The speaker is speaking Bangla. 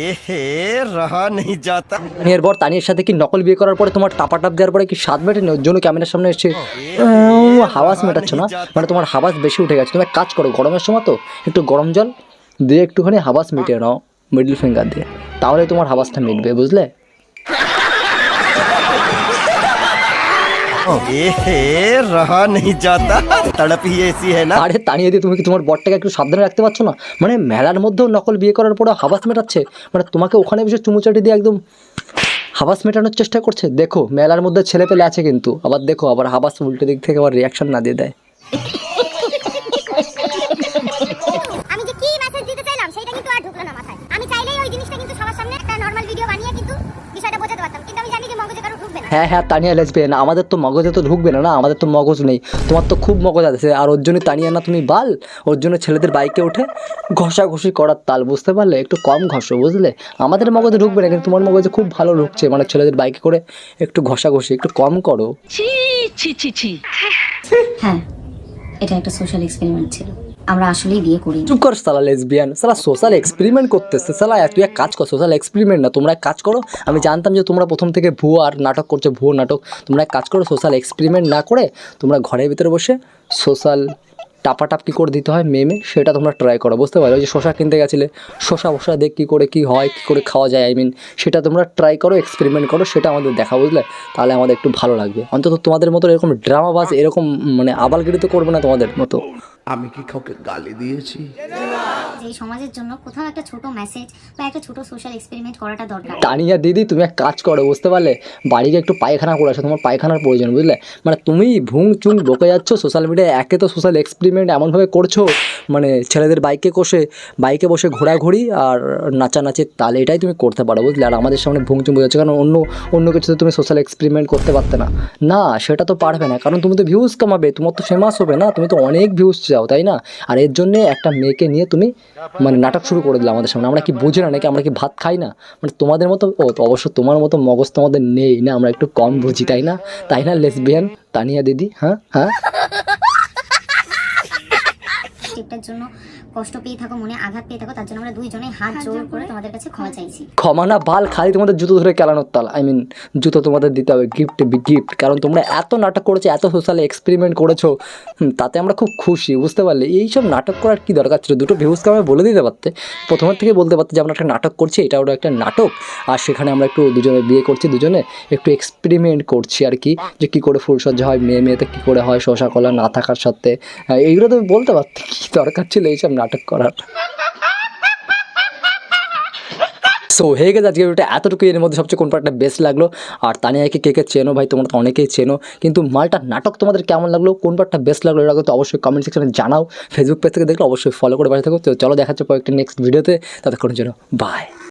এহে রহা নেই যাতা। এরপর তানিয়ার সাথে কি নকল বিয়ে করার পরে তোমার টাপা টাপ দেওয়ার পরে কি স্বাদ মেটেনি? ওর জন্য ক্যামেরার সামনে এসে হাওয়াস মেটাচ্ছ না? মানে তোমার হাওয়াস বেশি উঠে গেছে। তুমি এক কাজ করো, গরমের সময় তো একটু গরম জল দিয়ে একটুখানি হাওয়াস মিটিয়ে নাও মিডল ফিঙ্গার দিয়ে, তাহলে তোমার হাওয়াসটা মিটবে, বুঝলে? এহে রহা নেই যাতা, তড়প হি ऐसी है ना। আরে তানিয়ে দিয়ে তুমি কি তোমার বরটাকে একটু সাবধানে রাখতে পারছো না? মানে মেলার মধ্যেও নকল বিয়ে করার পরে হাওয়াস মেটাচ্ছে, মানে তোমাকে ওখানে বসে চুমুচাটি দিয়ে একদম হাবাস মেটানোর চেষ্টা করছে। দেখো মেলার মধ্যে ছেলে পেলে আছে কিন্তু, আবার দেখো আবার হাবাস উল্টো দিক থেকে আবার রিয়াকশন না দিয়ে দেয়। আমি যে কি মেসেজ দিতে চাইলাম সেটা কিন্তু আর ঢুকলো না মাথায়। আমি চাইলেই ওই জিনিসটা কিন্তু সবার সামনে একটা নরমাল ভিডিও বানিয়ে কিন্তু বিষয়টা বোঝাতে পারতাম, কিন্তু আমি জানি যে মগজে কারো ঢুকবে না। হ্যাঁ তানিয়া লেসবিয়ান, আমাদের তো মগজে তো ঢুকবে না, আমাদের তো মগজ নেই, তোমার তো খুব মগজ আছে। আর ওর জন্য তানিয়া না তুমি বাল, ওর জন্য ছেলেদের বাইকে উঠে ঘষাঘষি করার তাল, বুঝতে পারলে? একটু কম ঘষো, বুঝলে? আমাদের মগজে ঢুকবে না, কিন্তু তোমার মগজে খুব ভালো ঢুকছে, মানে ছেলেদের বাইকে করে একটু ঘষাঘষি একটু কম করো। হ্যাঁ, এটা একটা সোশ্যাল এক্সপেরিমেন্ট ছিল, আমরা আসলেই বিয়ে করি। চুপ কর সালা লেসবিয়ান, সালা সোশ্যাল এক্সপেরিমেন্ট করতেছে সালা। তুই এক কাজ কর, সোশ্যাল এক্সপেরিমেন্ট না, তোমরা এক কাজ করো। আমি জানতাম যে তোমরা প্রথম থেকে ভুয়ো আর নাটক করছো, ভুয়ো নাটক। তোমরা এক কাজ করো, সোশ্যাল এক্সপেরিমেন্ট না করে তোমরা ঘরের ভিতরে বসে সোশ্যাল টাপাটাপ কী করে দিতে হয় মেমে, সেটা তোমরা ট্রাই করো, বুঝতে পারো? ওই যে শশা কিনতে গেছিলে, শশা দেখ কী করে কী হয়, কী করে খাওয়া যায়, সেটা তোমরা ট্রাই করো, এক্সপেরিমেন্ট করো, সেটা আমাদের দেখা, বুঝলে? তাহলে আমাদের একটু ভালো লাগবে। অন্তত তোমাদের মতো এরকম ড্রামাবাজ, এরকম মানে আবালগিরি তো করবে না তোমাদের মতো। আমি কি কাউকে গালি দিয়েছি? যে সমাজের জন্য কোথাও একটা ছোট মেসেজ বা একটা ছোট সোশ্যাল এক্সপেরিমেন্ট করাটা দরকার। তানিয়া দিদি তুমি এক কাজ করো, বুঝতে পারলে? বাড়িকে একটু পায়খানা করে আসো, তোমার পায়খানার প্রয়োজন, বুঝলে? মানে তুমি ভুং চুং বকে যাচ্ছ সোশ্যাল মিডিয়ায়, একে তো সোশ্যাল এক্সপেরিমেন্ট এমনভাবে করছো, মানে ছেলেদের বাইকে বসে ঘোরাঘুরি আর নাচানাচির তালে, এটাই তুমি করতে পারো, বুঝলে? আর আমাদের সামনে ভুং চুং বোঝাচ্ছ, কারণ অন্য কিছুতে তুমি সোশ্যাল এক্সপেরিমেন্ট করতে পারতে না। না, সেটা তো পারবে না, কারণ তুমি তো ভিউজ কামাবে, তোমার তো ফেমাস হবে না, তুমি তো অনেক ভিউজ চাও, তাই না? আর এর জন্যে একটা মেয়েকে নিয়ে তুমি মানে নাটক শুরু করে দিলে আমাদের সামনে। আমরা কি বুঝি না নাকি? আমরা কি ভাত খাই না? মানে তোমাদের মতো তো অবশ্য তোমার মতো মগজ তো আমাদের নেই না, আমরা একটু কম বুঝি, তাই না লেসবিয়ান তানিয়া দিদি? হ্যাঁ। টিপটার জন্য কষ্ট পেয়ে থাকো, মনে আঘাত পেয়ে থাকো, তার জন্য আমরা দুইজনে হাত জোর করে তোমাদের কাছে ক্ষমা চাইছি। ক্ষমা না বাল, খালি তোমাদের জুতো ধরে কেলানোর তাল। জুতো তোমাদের দিতে হবে, গিফট, কারণ তোমরা এত নাটক করেছো, এত সোশ্যাল এক্সপেরিমেন্ট করেছো, তাতে আমরা খুব খুশি, বুঝতে পারলে? এইসব নাটক করার কি দরকার ছিল? দুটো ভিউজকে আমরা বলে দিতে পারতে, প্রথমের থেকে বলতে পারতে যে আমরা একটা নাটক করছি, এটা ওটা একটা নাটক, আর সেখানে আমরা একটু দুজনে বিয়ে করছি, দুজনে একটু এক্সপেরিমেন্ট করছি আর কি, যে কী করে ফুলসজ্জা হয়, মেয়েতে কী করে হয়, শশা কলা না থাকার সাথে, এইগুলো তুমি বলতে পারতে। কী দরকার ছিল এইসব নাটক করার? সো হয়ে গেছে আজকে ভিডিওটা এতটুকু। এর মধ্যে সবচেয়ে কোন পার্টটা বেস্ট লাগলো? আর তানিয়াকে কে চেনো ভাই? তোমরা তো অনেকেই চেনো, কিন্তু মালটার নাটক তোমাদের কেমন লাগলো, কোন পার্টটা বেস্ট লাগলো, এটা তো অবশ্যই কমেন্ট সেকশনে জানাও। ফেসবুক পেজ থেকে দেখলে অবশ্যই ফলো করে পাঠিয়ে থাকো। তো চলো দেখাচ্ছে কয়েকটা নেক্সট ভিডিওতে, ততক্ষণের জন্য বাই।